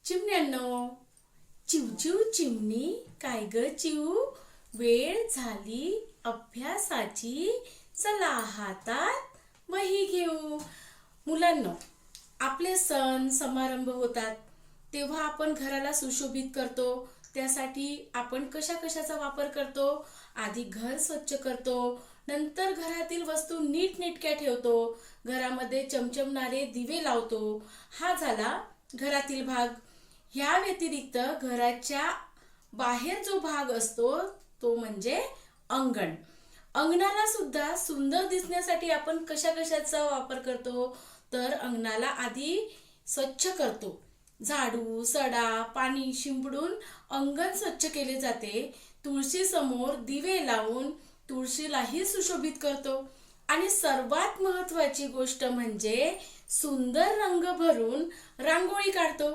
चिमण्यांनो, चिवचिव चिमणी काय ग चिव, वेळ झाली अभ्यासाची, चला हातात वही घेऊ. मुलांनो, आपले सण समारंभ होतात तेव्हा आपण घराला सुशोभित करतो. त्यासाठी आपण कशा कशाचा वापर करतो? आधी घर स्वच्छ करतो, नंतर घरातील वस्तू नीटनेटक्या ठेवतो, घरामध्ये चमचमणारे दिवे लावतो. हा झाला घरातील भाग. ह्या व्यतिरिक्त घराच्या बाहेर जो भाग असतो तो म्हणजे अंगण. अंगणाला सुद्धा सुंदर दिसण्यासाठी आपण कशा कशाचा वापर करतो? तर अंगणाला आधी स्वच्छ करतो. झाडू, सडा, पाणी शिंपडून अंगण स्वच्छ केले जाते. तुळशी समोर दिवे लावून तुळशीलाही सुशोभित करतो. आणि सर्वात महत्त्वाची गोष्ट म्हणजे सुंदर रंग भरून रांगोळी काढतो.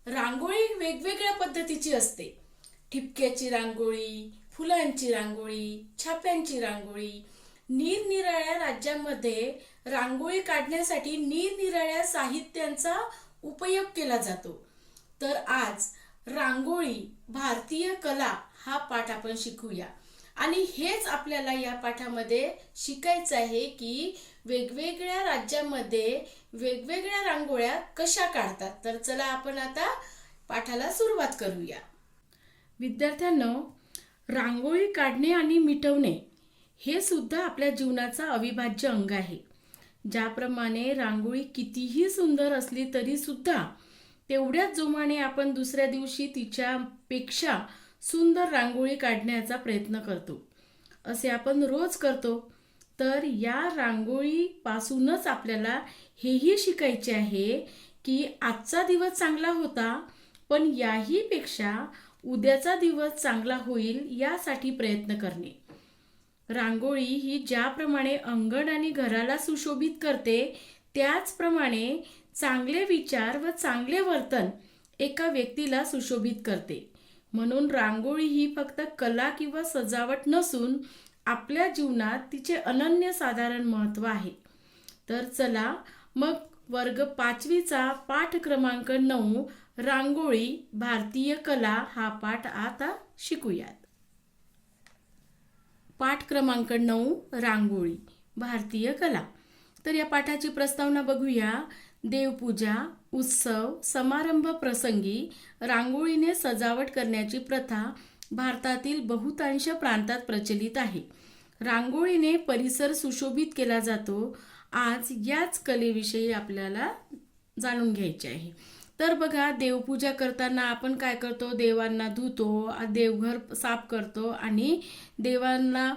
रांगोळी वेगवेगळ्या पद्धतीची असते. ठिपक्याची रांगोळी, फुलांची रांगोळी, छाप्यांची रांगोळी. निरनिराळ्या राज्यांमध्ये रांगोळी काढण्यासाठी निरनिराळ्या साहित्यांचा उपयोग केला जातो. तर आज रांगोळी भारतीय कला हा पाठ आपण शिकूया. आणि हेच आपल्याला या पाठामध्ये शिकायचं आहे की वेगवेगळ्या राज्यामध्ये वेगवेगळ्या रांगोळ्या कशा काढतात. तर चला आपण आता पाठाला सुरुवात करूया. विद्यार्थ्यांनो, रांगोळी काढणे आणि मिटवणे हे सुद्धा आपल्या जीवनाचा अविभाज्य अंग आहे. ज्याप्रमाणे रांगोळी कितीही सुंदर असली तरी सुद्धा तेवढ्याच जोमाने आपण दुसऱ्या दिवशी तिच्यापेक्षा सुंदर रांगोळी काढण्याचा प्रयत्न करतो. असे आपण रोज करतो. तर या रांगोळीपासूनच आपल्याला हेही शिकायचे आहे की आजचा दिवस चांगला होता, पण याही पेक्षा उद्याचा दिवस चांगला होईल यासाठी प्रयत्न करणे. रांगोळी ही ज्याप्रमाणे अंगण आणि घराला सुशोभित करते, त्याचप्रमाणे चांगले विचार व चांगले वर्तन एका व्यक्तीला सुशोभित करते. म्हणून रांगोळी ही फक्त कला किंवा सजावट नसून आपल्या जीवनात तिचे अनन्यसाधारण महत्त्व आहे. तर चला मग वर्ग 5वीचा पाठ क्रमांक 9 रांगोळी भारतीय कला हा पाठ आता शिकूयात. पाठ क्रमांक 9 रांगोळी भारतीय कला. तर या पाठाची प्रस्तावना बघूया. देवपूजा, उत्सव, समारंभ प्रसंगी रांगोळीने सजावट करण्याची प्रथा भारतातील बहुतांश प्रांतात प्रचलित आहे. रांगोळीने परिसर सुशोभित केला जातो. आज याच कलेविषयी आपल्याला जाणून घ्यायचे आहे. तर बघा, देवपूजा करताना आपण काय करतो? देवांना धुतो, देवघर साफ करतो आणि देवांना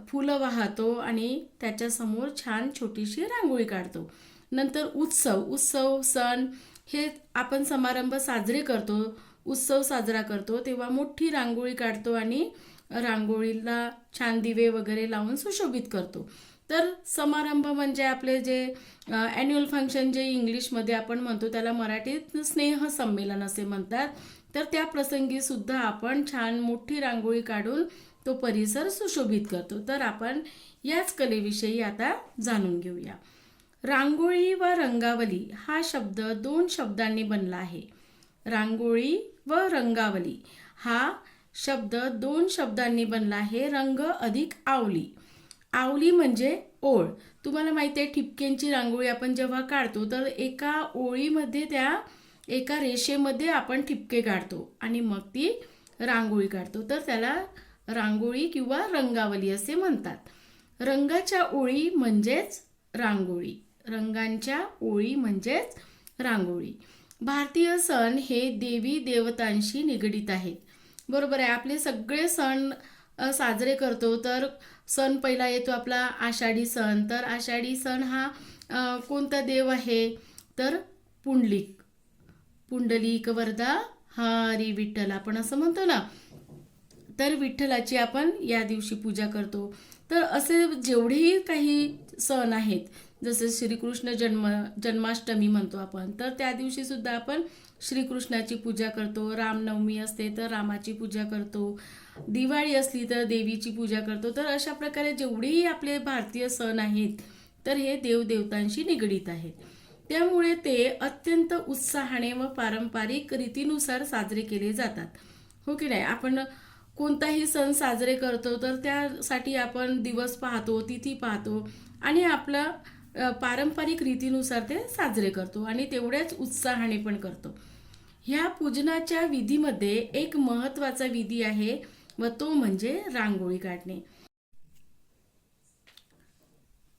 फुलं वाहतो आणि त्याच्यासमोर छान छोटीशी रांगोळी काढतो. नंतर उत्सव सण हे आपण समारंभ साजरे करतो, उत्सव साजरा करतो तेव्हा मोठी रांगोळी काढतो आणि रांगोळीला छान दिवे वगैरे लावून सुशोभित करतो. तर समारंभ म्हणजे आपले जे ॲन्युअल फंक्शन जे इंग्लिशमध्ये आपण म्हणतो त्याला मराठीत स्नेह संमेलन असे म्हणतात. तर त्या प्रसंगी सुद्धा आपण छान मोठी रांगोळी काढून तो परिसर सुशोभित करतो. तर आपण याच कलेविषयी आता जाणून घेऊया. रांगोळी व रंगावली हा शब्द 2 शब्दांनी बनला आहे. रांगोळी व रंगावली हा शब्द 2 शब्दांनी बनला आहे. रंग अधिक आवली. आवली म्हणजे ओळ. तुम्हाला माहिती आहे, ठिपक्यांची रांगोळी आपण जेव्हा काढतो तर एका ओळीमध्ये त्या एका रेषेमध्ये आपण ठिपके काढतो आणि मग ती रांगोळी काढतो. तर त्याला रांगोळी किंवा रंगावली असे म्हणतात. रंगाच्या ओळी म्हणजेच रांगोळी. रंगांच्या ओळी म्हणजेच रांगोळी. भारतीय सण हे देवी देवतांशी निगडीत आहेत. बरोबर आहे, आपले सगळे सण साजरे करतो. तर सण पहिला येतो आपला आषाढी सण. तर आषाढी सण हा कोणता देव आहे? तर पुंडलिक वरदा हरी विठ्ठल आपण असं म्हणतो ना. तर विठ्ठलाची आपण या दिवशी पूजा करतो. तर असे जेवढेही काही सण आहेत, जसे श्रीकृष्ण जन्माष्टमी म्हणतो आपण, तर त्या दिवशी सुद्धा आपण श्रीकृष्णाची पूजा करतो. रामनवमी असते तर रामाची पूजा करतो. दिवाळी असली तर देवीची पूजा करतो. तर अशा प्रकारे जेवढेही आपले भारतीय सण आहेत तर हे देवदेवतांशी निगडीत आहेत. त्यामुळे ते अत्यंत उत्साहाने व पारंपरिक रीतीनुसार साजरे केले जातात. हो की नाही? आपण कोणताही सण साजरे करतो तर त्यासाठी आपण दिवस पाहतो, तिथी पाहतो आणि आपला पारंपरिक रीतीनुसार ते साजरे करतो आणि तेवढ्याच उत्साहाने पण करतो. ह्या पूजनाच्या विधीमध्ये एक महत्त्वाचा विधी आहे व तो म्हणजे रांगोळी काढणे.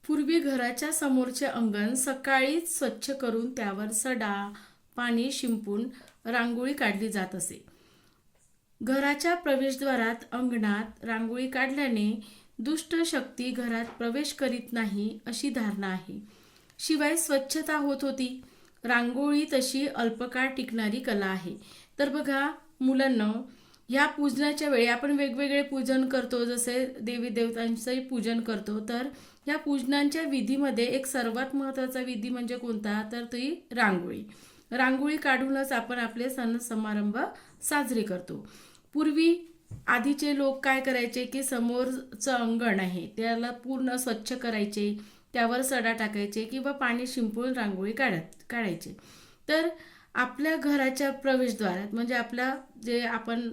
पूर्वी घराच्या समोरचे अंगण सकाळीच स्वच्छ करून त्यावर सडा, पाणी शिंपून रांगोळी काढली जात असे. घराच्या प्रवेशद्वारात अंगणात रांगोळी काढल्याने दुष्ट शक्ती घरात प्रवेश करीत नाही अशी धारणा आहे. शिवाय स्वच्छता होत होती. रांगोळी तशी अल्पकाळ टिकणारी कला आहे. तर बघा मुलांना, ह्या पूजनाच्या वेळी आपण वेगवेगळे पूजन करतो, जसे देवी देवतांचंही पूजन करतो. तर या पूजनांच्या विधीमध्ये एक सर्वात महत्त्वाचा विधी म्हणजे कोणता, तर ती रांगोळी. रांगोळी काढूनच आपण आपले सण समारंभ साजरे करतो. पूर्वी आधीचे लोक काय करायचे की समोरचं अंगण आहे त्याला पूर्ण स्वच्छ करायचे, त्यावर सडा टाकायचे किंवा पाणी शिंपून रांगोळी काढायचे. तर आपल्या घराच्या प्रवेशद्वारात म्हणजे आपल्या जे आपण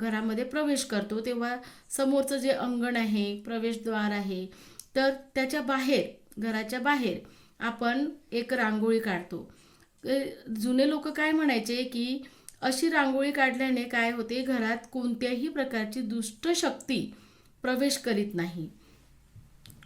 घरामध्ये प्रवेश करतो तेव्हा समोरचं जे अंगण आहे, प्रवेशद्वार आहे, तर त्याच्या बाहेर, घराच्या बाहेर आपण एक रांगोळी काढतो. जुने लोक काय म्हणायचे की अशी रांगोळी काढल्याने काय होते, घरात कोणत्याही प्रकारची दुष्ट शक्ती प्रवेश करीत नाही.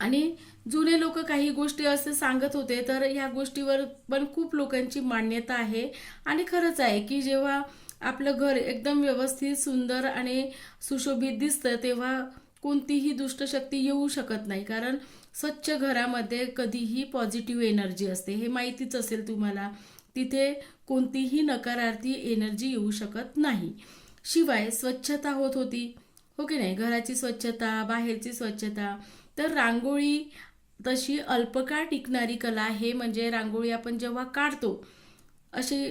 आणि जुने लोक काही गोष्टी असे सांगत होते, तर ह्या गोष्टीवर पण खूप लोकांची मान्यता आहे आणि खरंच आहे की जेव्हा आपलं घर एकदम व्यवस्थित, सुंदर आणि सुशोभित दिसतं तेव्हा कोणतीही दुष्ट शक्ती येऊ शकत नाही. कारण स्वच्छ घरामध्ये कधीही पॉझिटिव्ह एनर्जी असते, हे माहितीच असेल तुम्हाला. तिथे कोणतीही नकारार्थी एनर्जी येऊ शकत नाही. शिवाय स्वच्छता होत होती, हो की नाही? घराची स्वच्छता, बाहेरची स्वच्छता. तर रांगोळी तशी अल्पकाळ टिकणारी कला आहे. म्हणजे रांगोळी आपण जेव्हा काढतो, अशी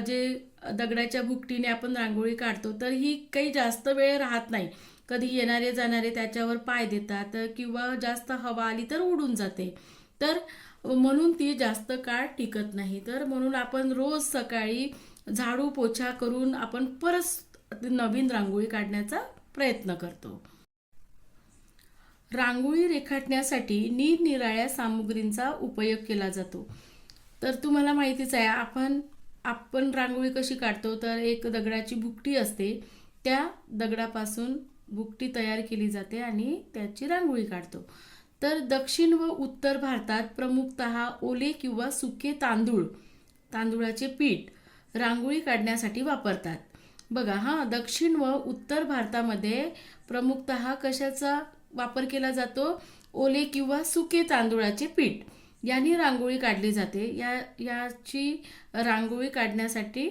जे दगडाच्या भुकटीने आपण रांगोळी काढतो, तर ही काही जास्त वेळ राहत नाही. कधी येणारे जाणारे त्याच्यावर पाय देतात किंवा जास्त हवा आली तर उडून जाते. तर म्हणून ती जास्त काळ टिकत नाही. तर म्हणून आपण रोज सकाळी झाडू पोछा करून आपण परत नवीन रांगोळी काढण्याचा प्रयत्न करतो. रांगोळी रेखाटण्यासाठी निरनिराळ्या सामुग्रींचा उपयोग केला जातो. तर तुम्हाला माहितीच आहे, आपण रांगोळी कशी काढतो, तर एक दगडाची भुकटी असते, त्या दगडापासून भुकटी तयार केली जाते आणि त्याची रांगोळी काढतो. तर दक्षिण व उत्तर भारतात प्रमुखतः ओले किंवा सुके तांदूळाचे पीठ रांगोळी काढण्यासाठी वापरतात. बघा दक्षिण व उत्तर भारतामध्ये प्रमुखतः कशाचा वापर केला जातो, ओले किंवा सुके तांदूळाचे पीठ यांनी रांगोळी काढली जाते. याची रांगोळी काढण्यासाठी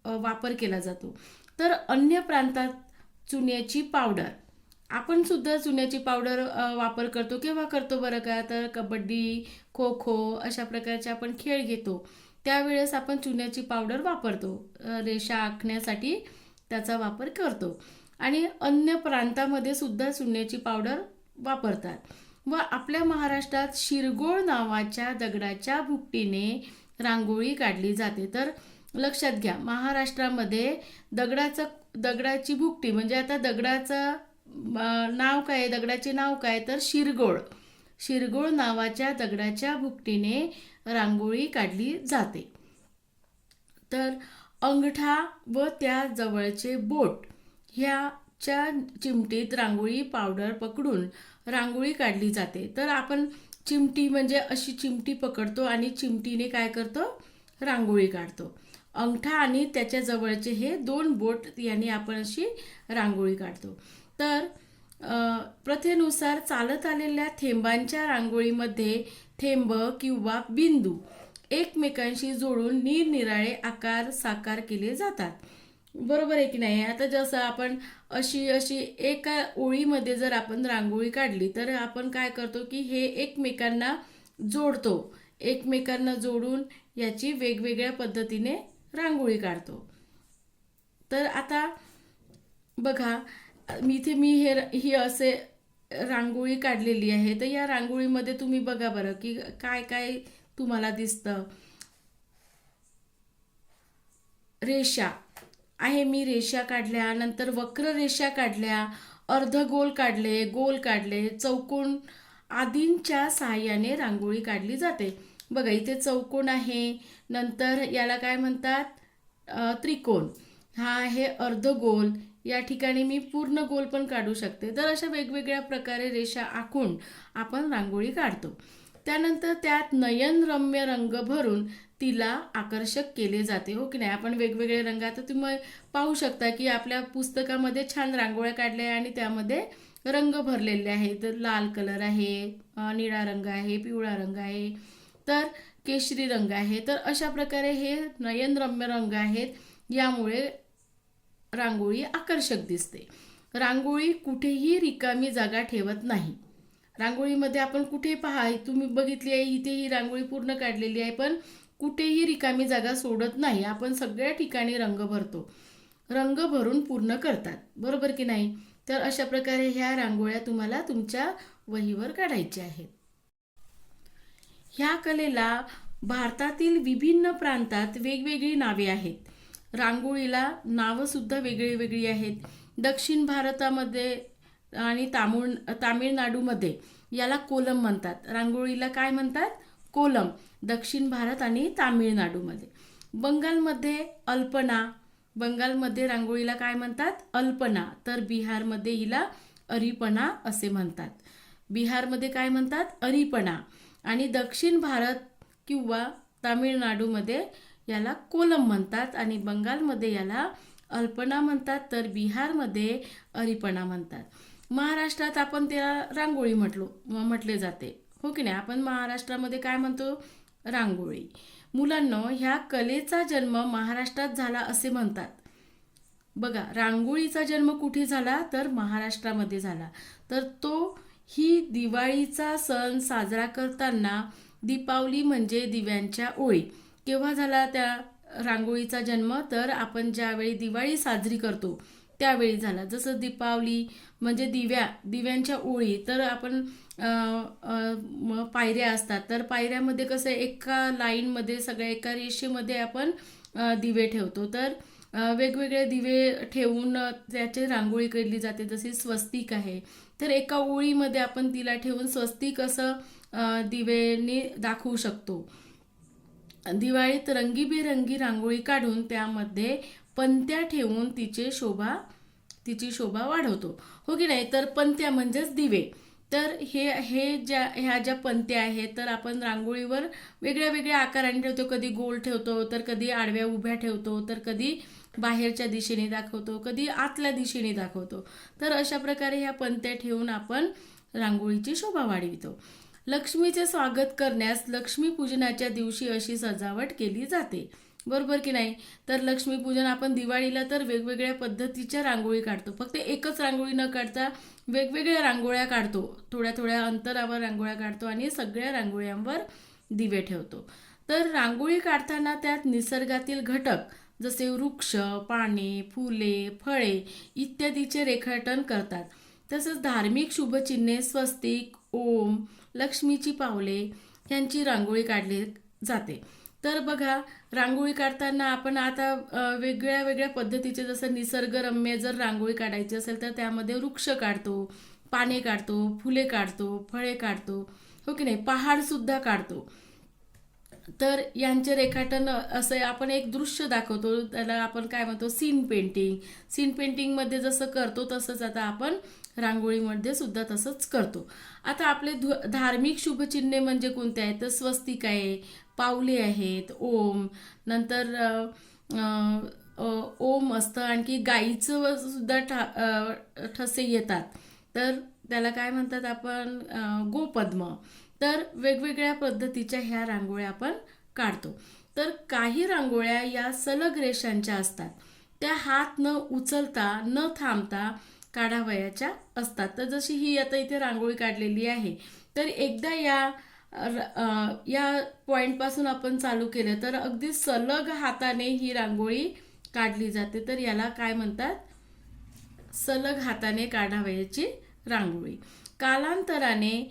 वापर केला जातो. तर अन्य प्रांतात चुन्याची पावडर, आपण सुद्धा चुन्याची पावडर वापर करतो. केव्हा करतो बरं का, तर कबड्डी, खो खो अशा प्रकारचे आपण खेळ घेतो त्यावेळेस आपण चुन्याची पावडर वापरतो. रेषा आखण्यासाठी त्याचा वापर करतो. आणि अन्य प्रांतामध्ये सुद्धा चुन्याची पावडर वापरतात. व आपल्या महाराष्ट्रात शिरगोळ नावाच्या दगडाच्या भुकटीने रांगोळी काढली जाते. तर लक्षात घ्या, महाराष्ट्रामध्ये दगडाची भुकटी म्हणजे आता दगडाचं दगडाचे नाव काय, तर शिरगोळ नावाच्या दगडाच्या भुकटीने रांगोळी काढली जाते. तर अंगठा व त्या जवळचे बोट ह्याच्या चिमटीत रांगोळी पावडर पकडून रांगोळी काढली जाते. तर आपण चिमटी म्हणजे अशी चिमटी पकडतो आणि चिमटीने काय करतो, रांगोळी काढतो. अंगठा आणि त्याच्या जवळचे हे 2 बोट यांनी आपण अशी रांगोळी काढतो. तर प्रथेनुसार चालत आलेल्या थेंबांच्या रांगोळीमध्ये थेंब किंवा बिंदू एकमेकांशी जोडून निरनिराळे आकार साकार केले जातात. बरोबर आहे की नाही? आता जसं आपण अशी एका ओळीमध्ये जर आपण रांगोळी काढली तर आपण काय करतो की हे एकमेकांना जोडून याची वेगवेगळ्या पद्धतीने रांगोळी काढतो. तर आता बघा, मी ही असे रांगोळी काढलेली आहे. तर या रांगोळीमध्ये तुम्ही बघा बरं की काय काय तुम्हाला दिसतं. रेषा आहे, मी रेषा काढल्या, नंतर वक्र रेषा काढल्या, अर्धगोल काढले, गोल काढले, चौकोन आदींच्या सहाय्याने रांगोळी काढली जाते. बघा इथे चौकोन आहे, नंतर याला काय म्हणतात, त्रिकोण. हा आहे अर्धगोल. या ठिकाणी मी पूर्ण गोल पण काढू शकते. तर अशा वेगवेगळ्या प्रकारे रेषा आखून आपण रांगोळी काढतो. त्यानंतर त्यात नयनरम्य रंग भरून तिला आकर्षक केले जाते. हो की नाही. आपण वेगवेगळे रंग, आता तुम्ही पाहू शकता की आपल्या पुस्तकामध्ये छान रांगोळ्या काढल्या आणि त्यामध्ये रंग भरलेले आहेत. तर लाल कलर आहे, निळा रंग आहे, पिवळा रंग आहे, तर केशरी रंग आहे. तर अशा प्रकारे हे नयनरम्य रंग आहेत, यामुळे रांगोळी आकर्षक दिसते. रांगोळी कुठेही रिकामी जागा ठेवत नाही. रांगोळीमध्ये आपण कुठे पहा, तुम्ही बघितली आहे इथे ही रांगोळी पूर्ण काढलेली आहे, पण कुठेही रिकामी जागा सोडत नाही. आपण सगळ्या ठिकाणी रंग भरतो, रंग भरून पूर्ण करतात, बरोबर की नाही. तर अशा प्रकारे ह्या रांगोळ्या तुम्हाला तुमच्या वहीवर काढायच्या आहेत. ह्या कलेला भारतातील विभिन्न प्रांतात वेगवेगळी नावे आहेत. रांगोळीला नावं सुद्धा वेगळी वेगळी आहेत. दक्षिण भारतामध्ये आणि तामिळनाडूमध्ये याला कोलम म्हणतात. रांगोळीला काय म्हणतात, कोलम. दक्षिण भारत आणि तामिळनाडूमध्ये. बंगालमध्ये अल्पना. बंगालमध्ये रांगोळीला काय म्हणतात, अल्पना. तर बिहारमध्ये हिला अरिपणा असे म्हणतात. बिहारमध्ये काय म्हणतात, अरिपणा. आणि दक्षिण भारत किंवा तामिळनाडूमध्ये याला कोलम म्हणतात आणि बंगालमध्ये याला अल्पना म्हणतात, तर बिहारमध्ये अरिपणा म्हणतात. महाराष्ट्रात आपण त्याला रांगोळी म्हटले जाते. हो की नाही. आपण महाराष्ट्रामध्ये काय म्हणतो, रांगोळी. मुलांनो, ह्या कलेचा जन्म महाराष्ट्रात झाला असे म्हणतात. बघा, रांगोळीचा जन्म कुठे झाला, तर महाराष्ट्रामध्ये झाला. तर ही दिवाळीचा सण साजरा करताना, दीपावली म्हणजे दिव्यांच्या ओळी, केव्हा झाला त्या रांगोळीचा जन्म, तर आपण ज्यावेळी दिवाळी साजरी करतो त्यावेळी झाला. जसं दीपावली म्हणजे दिव्यांच्या ओळी, तर आपण पायऱ्या असतात, तर पायऱ्यामध्ये कसं एका लाईनमध्ये सगळ्या एका रेषेमध्ये आपण दिवे ठेवतो. तर वेगवेगळे दिवे ठेवून त्याची रांगोळी काढली जाते. जशी स्वस्तिक आहे, तर एका ओळीमध्ये आपण तिला ठेवून स्वस्तिक असं दिवेने दाखवू शकतो. दिवाळीत रंगीबेरंगी रांगोळी काढून त्यामध्ये पंत्या ठेवून तिची शोभा वाढवतो. हो की नाही. तर पंत्या म्हणजेच दिवे. तर ह्या ज्या पंत्या आहेत, तर आपण रांगोळीवर वेगळ्या वेगळ्या आकाराने ठेवतो. कधी गोल ठेवतो, तर कधी आडव्या उभ्या ठेवतो, तर कधी बाहेरच्या दिशेने दाखवतो, कधी आतल्या दिशेने दाखवतो. तर अशा प्रकारे ह्या पंत्या ठेवून आपण रांगोळीची शोभा वाढवितो. लक्ष्मीचे स्वागत करण्यास लक्ष्मीपूजनाच्या दिवशी अशी सजावट केली जाते, बरोबर की नाही. तर लक्ष्मीपूजन आपण दिवाळीला तर वेगवेगळ्या पद्धतीच्या रांगोळी काढतो. फक्त एकच रांगोळी न काढता वेगवेगळ्या रांगोळ्या काढतो, थोड्या थोड्या अंतरावर रांगोळ्या काढतो आणि सगळ्या रांगोळ्यांवर दिवे ठेवतो. तर रांगोळी काढताना त्यात निसर्गातील घटक जसे वृक्ष, पाने, फुले, फळे इत्यादीचे रेखाटन करतात. तसंच धार्मिक शुभचिन्हे, स्वस्तिक, ओम, लक्ष्मीची पावले यांची रांगोळी काढली जाते. तर बघा, रांगोळी काढताना आपण आता वेगळ्या वेगळ्या पद्धतीचे, जसं निसर्गरम्य जर रांगोळी काढायची असेल तर त्यामध्ये वृक्ष काढतो, पाने काढतो, फुले काढतो, फळे काढतो, हो की नाही, पहाड सुद्धा काढतो. तर यांचे रेखाटन असं आपण एक दृश्य दाखवतो, त्याला आपण काय म्हणतो, सीन पेंटिंग. सीन पेंटिंगमध्ये जसं करतो तसंच आता आपण रांगोळीमध्ये सुद्धा तसंच करतो. आता आपले धार्मिक शुभचिन्हे म्हणजे कोणते आहेत, तर स्वस्तिक आहे, पावले आहेत, ओम, नंतर ओम असतं, आणखी गाईचं सुद्धा ठसे येतात, तर त्याला काय म्हणतात आपण, गोपद्म. तर वेगवेगळ्या पद्धतीच्या ह्या रांगोळ्या आपण काढतो. तर काही रांगोळ्या या सलग रेषांच्या असतात, त्या हात न उचलता न थांबता काढावयाच्या असतात. तर जशी ही आता इथे रांगोळी काढलेली आहे, तर एकदा या पॉइंटपासून आपण चालू केलं तर अगदी सलग हाताने ही रांगोळी काढली जाते. तर याला काय म्हणतात, सलग हाताने काढावयाची रांगोळी. कालांतराने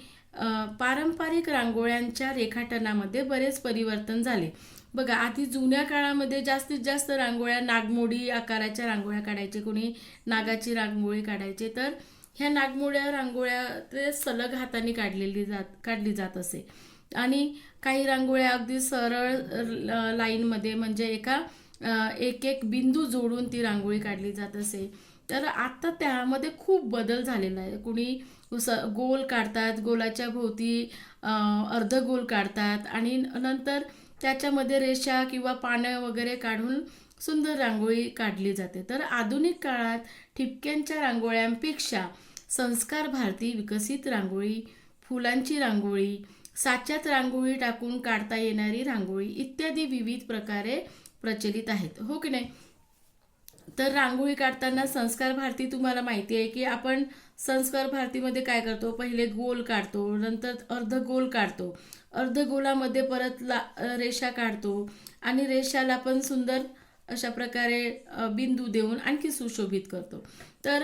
पारंपरिक रांगोळ्यांच्या रेखाटनामध्ये बरेच परिवर्तन झाले. बघा, आधी जुन्या काळामध्ये जास्तीत जास्त रांगोळ्या नागमोडी आकाराच्या रांगोळ्या काढायचे, कोणी नागाची रांगोळी काढायचे. तर ह्या नागमोड्या रांगोळ्या ते सलग हाताने काढली जात असे. आणि काही रांगोळ्या अगदी सरळ लाईनमध्ये, म्हणजे एक एक बिंदू जोडून ती रांगोळी काढली जात असे. तर आता त्यामध्ये खूप बदल झालेला आहे. कुणी गोल काढतात, गोलाच्या भोवती अर्धगोल काढतात आणि नंतर त्याच्यामध्ये रेषा किंवा पानं वगैरे काढून सुंदर रांगोळी काढली जाते. तर आधुनिक काळात ठिपक्यांच्या रांगोळ्यांपेक्षा संस्कार भारती विकसित रांगोळी, फुलांची रांगोळी, साच्यात रांगोळी टाकून काढता येणारी रांगोळी इत्यादी विविध प्रकारे प्रचलित आहेत, हो की नाही. तर रांगोळी काढताना संस्कार भारती तुम्हाला माहिती आहे की आपण संस्कार भारतीमध्ये काय करतो, पहिले गोल काढतो, नंतर अर्धगोल काढतो, अर्धगोलामध्ये परत रेषा काढतो आणि रेषाला पण सुंदर अशा प्रकारे बिंदू देऊन आणखी सुशोभित करतो. तर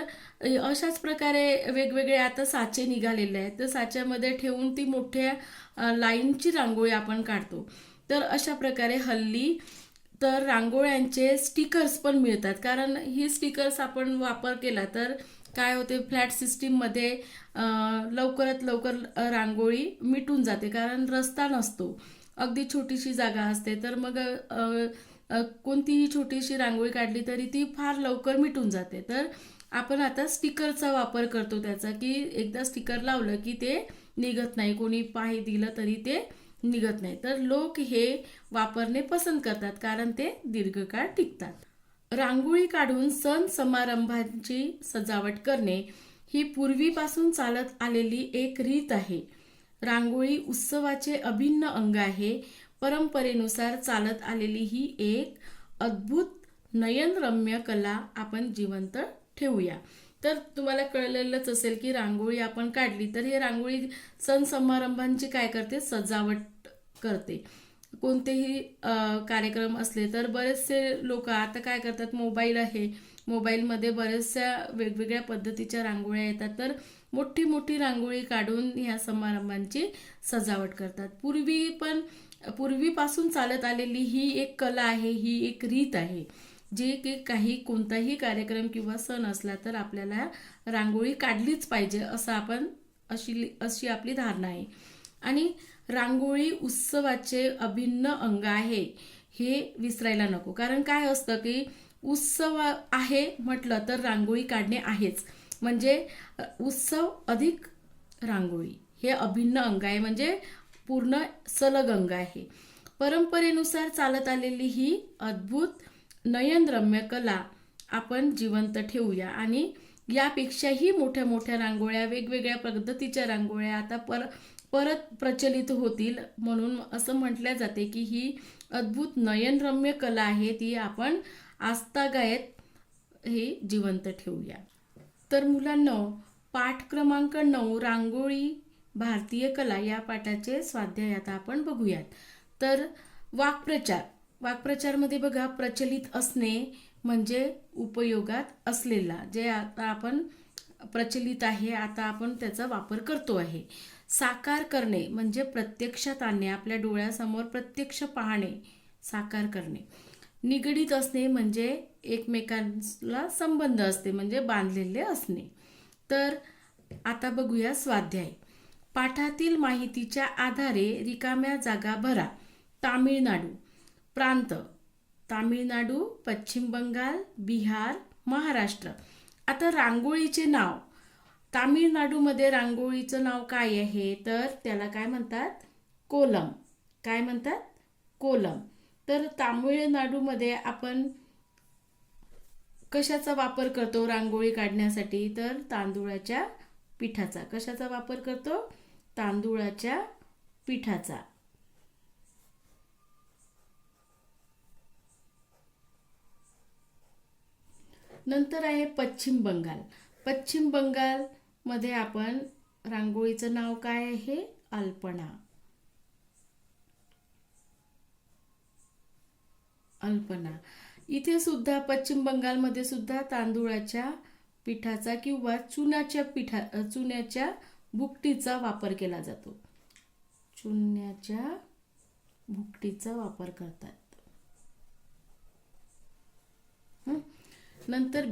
अशाच प्रकारे वेगवेगळे आता साचे निघालेले आहेत. तर साच्यामध्ये ठेवून ती मोठ्या लाईनची रांगोळी आपण काढतो. तर अशा प्रकारे हल्ली तर रांगोळ्यांचे स्टिकर्स पण मिळतात. कारण ही स्टिकर्स आपण वापर केला तर काय होते, फ्लॅट सिस्टीममध्ये लवकरात लवकर रांगोळी मिटून जाते, कारण रस्ता नसतो, अगदी छोटीशी जागा असते. तर मग कोणतीही छोटीशी रांगोळी काढली तरी ती फार लवकर मिटून जाते. तर आपण आता स्टिकरचा वापर करतो त्याचा, की एकदा स्टिकर लावलं की ते निघत नाही, कोणी पाय दिलं तरी ते निघत नाही. तर लोक हे वापरणे पसंत करतात कारण ते दीर्घकाळ टिकतात. रांगोळी काढून सण समारंभांची सजावट करणे ही पूर्वीपासून चालत आलेली एक रीत आहे. रांगोळी उत्सवाचे अभिन्न अंग आहे. परंपरेनुसार चालत आलेली ही एक अद्भुत नयनरम्य कला आपण जिवंत ठेवूया. तर तुम्हाला कळलेलंच असेल की रांगोळी आपण काढली तर ही रांगोळी सण समारंभांची काय करते, सजावट करते. कोणतेही कार्यक्रम असले तर बरेचसे लोक आता काय करतात, मोबाईल आहे, मोबाईलमध्ये बऱ्याचशा वेगवेगळ्या पद्धतीच्या रांगोळ्या येतात. तर मोठी मोठी रांगोळी काढून ह्या समारंभांची सजावट करतात. पूर्वीपासून चालत आलेली ही एक कला आहे, ही एक रीत आहे, जे की कोणताही कार्यक्रम किंवा सण असला तर आपल्याला रांगोळी काढलीच पाहिजे अशी आपली धारणा आहे. आणि रांगोळी उत्सवाचे अभिन्न अंग आहे हे विसरायला नको. कारण काय असतं की उत्सव आहे म्हटलं तर रांगोळी काढणे आहेच. म्हणजे उत्सव अधिक रांगोळी हे अभिन्न अंग आहे, म्हणजे पूर्ण सलग अंग आहे. परंपरेनुसार चालत आलेली ही अद्भुत नयनरम्य कला आपण जिवंत ठेवूया. आणि यापेक्षाही मोठ्या मोठ्या रांगोळ्या, वेगवेगळ्या पद्धतीच्या रांगोळ्या आता परत प्रचलित होतील. म्हणून असं म्हटलं जाते की ही अद्भुत नयनरम्य कला आहे, ती आपण आजतागायत हे जिवंत ठेवूया. तर मुलांनो, पाठ क्रमांक 9 रांगोळी भारतीय कला या पाठाचे स्वाध्याय आता आपण बघूयात. तर वाक्प्रचारमध्ये बघा, प्रचलित असणे म्हणजे उपयोगात असलेला, जे आता आपण प्रचलित आहे, आता आपण त्याचा वापर करतो आहे. साकार करणे म्हणजे प्रत्यक्षात आणणे, आपल्या डोळ्यासमोर प्रत्यक्ष पाहणे, साकार करणे. निगडीत असणे म्हणजे एकमेकांना संबंध असते, म्हणजे बांधलेले असणे. तर आता बघूया स्वाध्याय. पाठातील माहितीच्या आधारे रिकाम्या जागा भरा. तामिळनाडू प्रांत, तामिळनाडू, पश्चिम बंगाल, बिहार, महाराष्ट्र. आता रांगोळीचे नाव. तामिळनाडूमध्ये रांगोळीचं नाव काय आहे, तर त्याला काय म्हणतात, कोलम. काय म्हणतात, कोलम. तर तामिळनाडूमध्ये आपण कशाचा वापर करतो रांगोळी काढण्यासाठी, तर तांदूळाच्या पिठाचा. कशाचा वापर करतो, तांदूळाच्या पिठाचा. नंतर आहे पश्चिम बंगाल. पश्चिम बंगालमध्ये आपण रांगोळीचं नाव काय आहे, अल्पना. अल्पना. इथे सुद्धा पश्चिम बंगालमध्ये सुद्धा तांदूळाच्या पिठाचा किंवा चुन्याच्या भुकटीचा वापर केला जातो. चुन्याच्या भुकटीचा वापर करतात. नंतर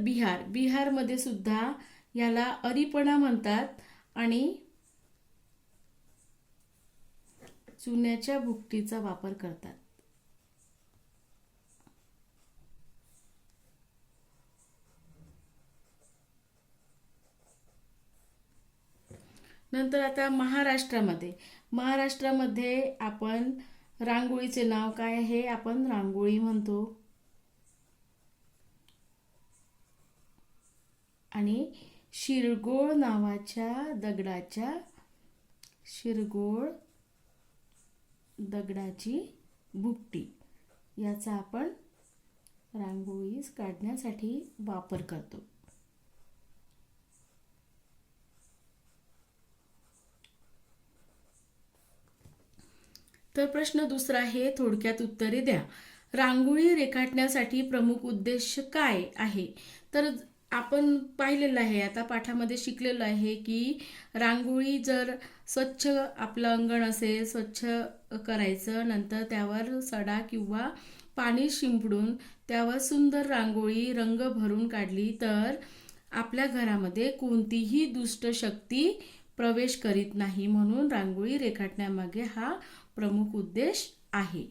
बिहारमध्ये सुद्धा याला अरिपणा म्हणतात आणि चुन्याच्या भुकटीचा वापर करतात. नंतर आता महाराष्ट्रामध्ये आपण रांगोळीचे नाव काय आहे? आपण रांगोळी म्हणतो. आणि शिरगोळ नावाच्या दगडाची भुकटी याचा आपण रांगोळी काढण्यासाठी वापर करतो. तर प्रश्न दुसरा आहे, थोडक्यात उत्तरे द्या. रांगोळी रेखाटण्यासाठी प्रमुख उद्देश काय आहे? तर आपण पाहिलेलं आहे, आता पाठामध्ये शिकलेलं आहे की रांगोळी जर स्वच्छ आपलं अंगण असेल, स्वच्छ करायचं, नंतर त्यावर सडा किंवा पाणी शिंपडून त्यावर सुंदर रांगोळी रंग भरून काढली तर आपल्या घरामध्ये कोणतीही दुष्ट शक्ती प्रवेश करीत नाही. म्हणून रांगोळी रेखाटण्यामागे हा प्रमुख उद्देश आहे.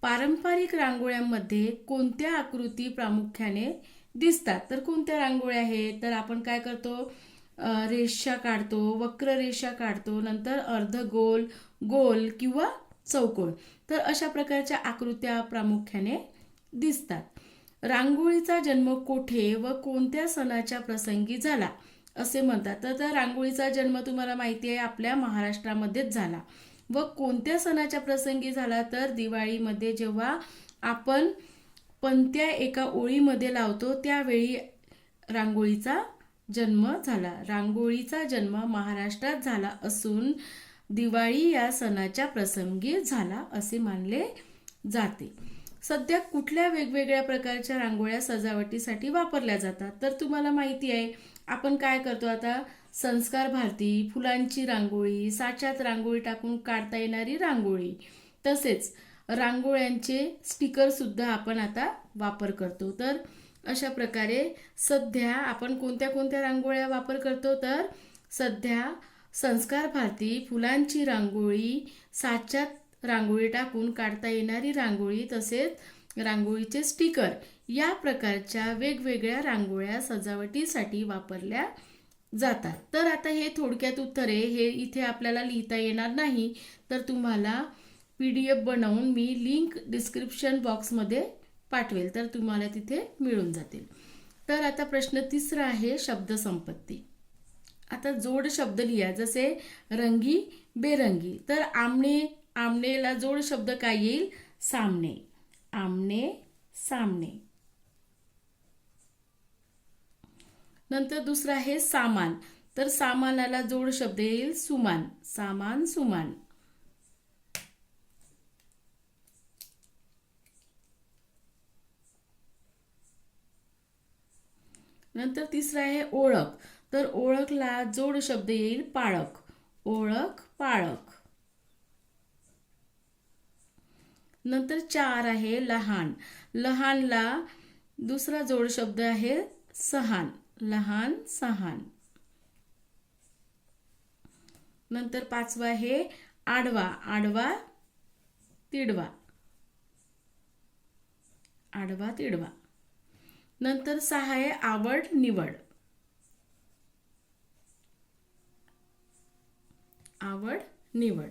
पारंपरिक रांगोळ्यांमध्ये कोणत्या आकृती प्रामुख्याने दिसतात? तर कोणत्या रांगोळ्या आहेत? तर आपण काय करतो, रेषा काढतो, वक्र रेषा काढतो, नंतर अर्धगोल, गोल किंवा चौकोन. तर अशा प्रकारच्या आकृत्या प्रामुख्याने दिसतात. रांगोळीचा जन्म कोठे व कोणत्या सणाच्या प्रसंगी झाला असे म्हणतात? तर रांगोळीचा जन्म तुम्हाला माहिती आहे आपल्या महाराष्ट्रामध्येच झाला. व कोणत्या सणाच्या प्रसंगी झाला? तर दिवाळीमध्ये जेव्हा आपण पंत्या एका ओळीमध्ये लावतो त्यावेळी रांगोळीचा जन्म झाला. रांगोळीचा जन्म महाराष्ट्रात झाला असून दिवाळी या सणाच्या प्रसंगी झाला असे मानले जाते. सध्या कुठल्या वेगवेगळ्या प्रकारच्या रांगोळ्या सजावटीसाठी वापरल्या जातात? तर तुम्हाला माहिती आहे आपण काय करतो आता, संस्कार भारती, फुलांची रांगोळी, साच्यात रांगोळी टाकून काढता येणारी रांगोळी, तसेच रांगोळ्यांचे स्टिकर सुद्धा आपण आता वापर करतो. तर अशा प्रकारे सध्या आपण कोणत्या कोणत्या रांगोळ्या वापर करतो? तर सध्या संस्कार भारती, फुलांची रांगोळी, साच्यात रांगोळी टाकून काढता येणारी रांगोळी, तसेच रांगोळीचे स्टिकर या प्रकारच्या वेगवेगळ्या रांगोळ्या सजावटीसाठी वापरल्या जातात. तर आता हे थोडक्यात उत्तर आहे, हे इथे आपल्याला लिहिता येणार नाही, तर तुम्हाला PDF बनवून मी लिंक डिस्क्रिप्शन बॉक्समध्ये पाठवेल, तर तुम्हाला तिथे मिळून जातील. तर आता प्रश्न तिसरा आहे, शब्दसंपत्ती. आता जोड शब्द लिहा, जसे रंगी बेरंगी. तर आमनेला जोड शब्द काय येईल? सामने. आमने सामने. नंतर दुसरा आहे सामान. तर सामानाला जोड शब्द येईल सुमान. सामान सुमान. नंतर तिसरा आहे ओळख. तर ओळखला जोड शब्द येईल पाळख. ओळख पाळख. नंतर 4 आहे लहान. लहानला दुसरा जोड शब्द आहे सहान. लहान सहान. नंतर 5 आहे आडवा. आडवा तिडवा. आडवा तिडवा. नंतर 6 आहे आवड निवड. आवड निवड.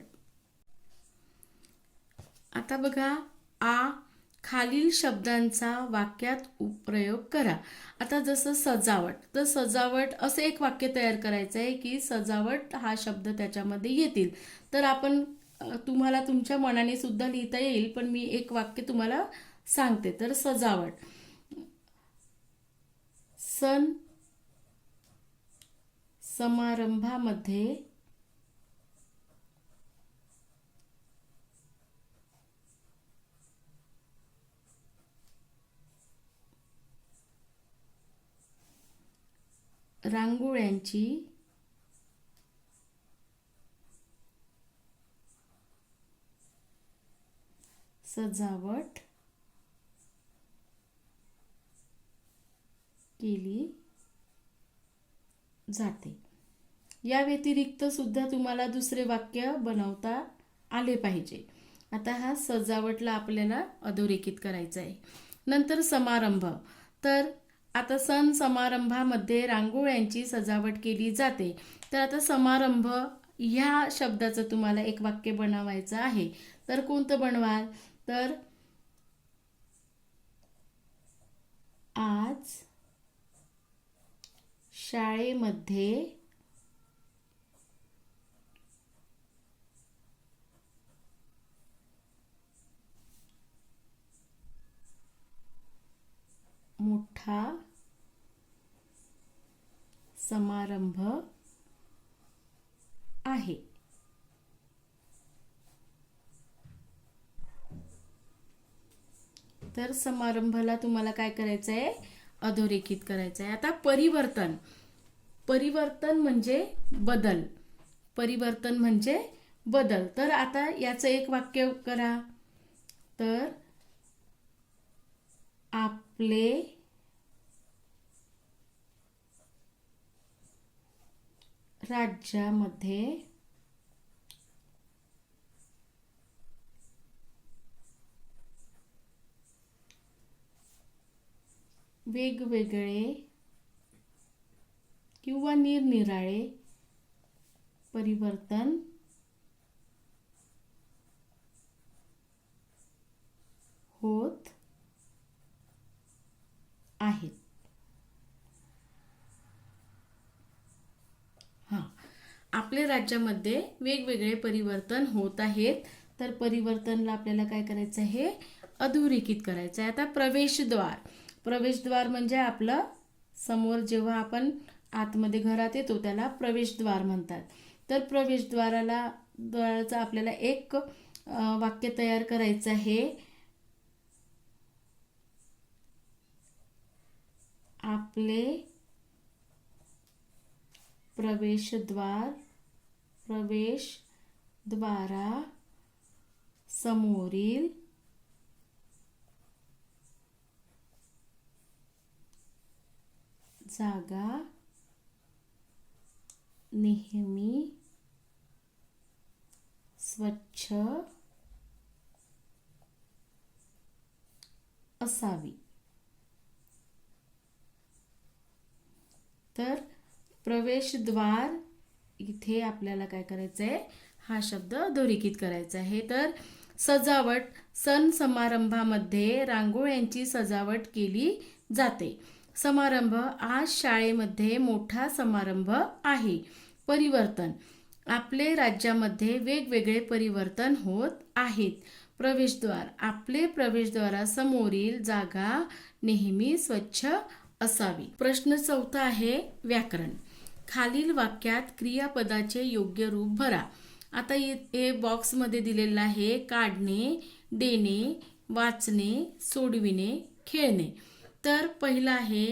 आता बघा, खालील शब्दांचा वाक्यात प्रयोग करा. आता जसं सजावट, तर सजावट असं एक वाक्य तयार करायचं आहे की सजावट हा शब्द त्याच्यामध्ये येतील. तर आपण तुम्हाला तुमच्या मनाने सुद्धा लिहिता येईल, पण मी एक वाक्य तुम्हाला सांगते. तर सजावट, सण समारंभामध्ये रांगोळ्यांची सजावट केली जाते. या व्यतिरिक्त सुद्धा तुम्हाला दुसरे वाक्य बनवता आले पाहिजे. आता हा सजावटला आपल्याला अधोरेखित करायचा आहे. नंतर समारंभ. तर आता सण समारंभामध्ये रांगोळ्यांची सजावट केली जाते. तर आता समारंभ ह्या शब्दाचं तुम्हाला एक वाक्य बनवायचं आहे. तर कोणतं बनवाल? तर आज शाळेमध्ये मोठा समारंभ आहे. तर समारंभाला तुम्हाला काय करायचं आहे? अधोरेखित करायचं आहे. आता परिवर्तन. परिवर्तन म्हणजे बदल. परिवर्तन म्हणजे बदल. तर आता याचं एक वाक्य करा. तर आपले राज्यामध्ये वेगवेगळे किंवा निरनिराळे परिवर्तन होत आहेत. आपल्या राज्यामध्ये वेगवेगळे परिवर्तन होत आहेत. तर परिवर्तनला आपल्याला काय करायचं आहे? अधोरेखित करायचं आहे. आता प्रवेशद्वार. प्रवेशद्वार म्हणजे आपलं समोर जेव्हा आपण आतमध्ये घरात येतो त्याला प्रवेशद्वार म्हणतात. तर प्रवेशद्वाराचं आपल्याला एक वाक्य तयार करायचं आहे. आपले प्रवेशद्वारा समोरील जागा नेहमी स्वच्छ असावी. तर प्रवेशद्वार इथे आपल्याला काय करायचं आहे? हा शब्द अधोरेखित करायचा आहे. तर सजावट. सण समारंभामध्ये रांगोळ्यांची सजावट केली जाते. समारंभ. आज शाळेमध्ये मोठा समारंभ आहे. परिवर्तन. आपले राज्यामध्ये वेगवेगळे परिवर्तन होत आहेत. प्रवेशद्वार. आपले प्रवेशद्वारासमोरील जागा नेहमी स्वच्छ असावी. प्रश्न 4 आहे व्याकरण. खालील वाक्यात क्रियापदाचे योग्य रूप भरा. आता हे बॉक्समध्ये दिलेलं आहे. काढणे, देणे, वाचणे, सोडविणे, खेळणे. तर पहिलं आहे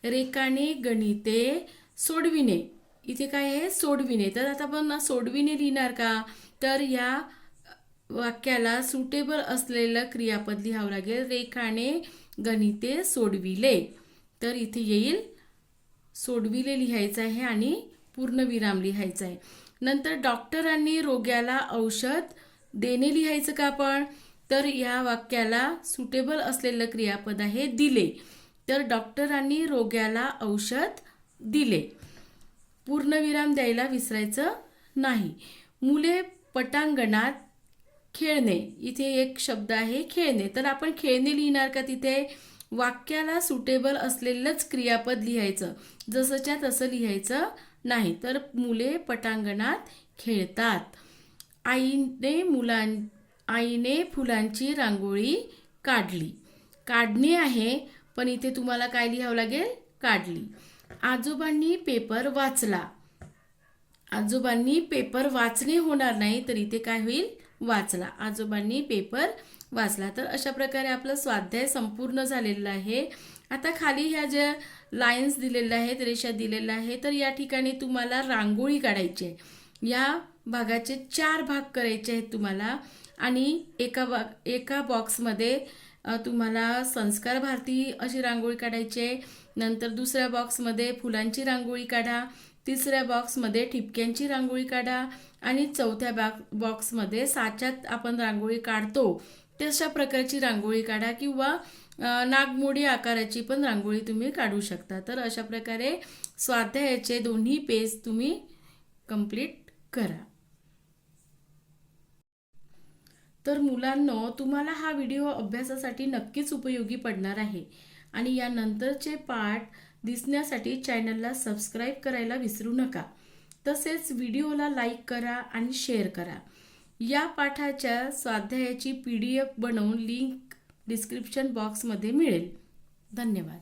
रेखाने गणिते सोडविणे. इथे काय आहे? सोडविणे. तर आता आपण सोडविणे लिहिणार का? तर या वाक्याला सुटेबल असलेलं क्रियापद लिहावं लागेल. रेखाने गणिते सोडविले. तर इथे येईल सोडविले लिहायचं आहे आणि पूर्णविराम लिहायचा आहे. नंतर डॉक्टरांनी रोग्याला औषध देणे लिहायचं का आपण? तर या वाक्याला सुटेबल असलेलं क्रियापद आहे दिले. तर डॉक्टरांनी रोग्याला औषध दिले. पूर्णविराम द्यायला विसरायचं नाही. मुले पटांगणात खेळणे. इथे एक शब्द आहे खेळणे. तर आपण खेळणे लिहिणार का तिथे? वाक्याला सुटेबल असलेलंच क्रियापद लिहायचं. जसंच्या तसं लिहायचं नाही. तर मुले पटांगणात खेळतात. आईने फुलांची रांगोळी काढली. काढणे आहे पण इथे तुम्हाला काय लिहावं लागेल? काढली. आजोबांनी पेपर वाचला. आजोबांनी पेपर वाचणे होणार नाही तर इथे काय होईल? वाचला. आजोबांनी पेपर वाचला. तर अशा प्रकारे आपलं स्वाध्याय संपूर्ण झालेलं आहे. आता खाली ह्या ज्या लाईन्स दिलेल्या आहेत, रेषा दिलेल्या आहेत, तर या ठिकाणी तुम्हाला रांगोळी काढायची आहे. या भागाचे 4 भाग करायचे आहेत तुम्हाला. आणि एका बॉक्समध्ये तुम्हाला संस्कार भारती अशी रांगोळी काढायची आहे. नंतर दुसऱ्या बॉक्समध्ये फुलांची रांगोळी काढा. तिसऱ्या बॉक्समध्ये ठिपक्यांची रांगोळी काढा. आणि चौथ्या बॉक्समध्ये साच्यात आपण रांगोळी काढतो तशा प्रकारची रांगोळी काढा, किंवा नागमोडी आकाराची पण रांगोळी तुम्ही काढू शकता. तर अशा प्रकारे स्वाध्यायाचे दोन्ही पेज तुम्ही कंप्लीट करा. तर मुलांनो, तुम्हाला हा व्हिडिओ अभ्यासासाठी नक्कीच उपयोगी पडणार आहे. आणि यानंतरचे पाठ दिसण्यासाठी चॅनलला सबस्क्राईब करायला विसरू नका. तसेच व्हिडिओला लाईक करा आणि शेअर करा. या पाठाच्या स्वाध्यायाची PDF बनवून लिंक डिस्क्रिप्शन बॉक्समध्ये मिळेल. धन्यवाद.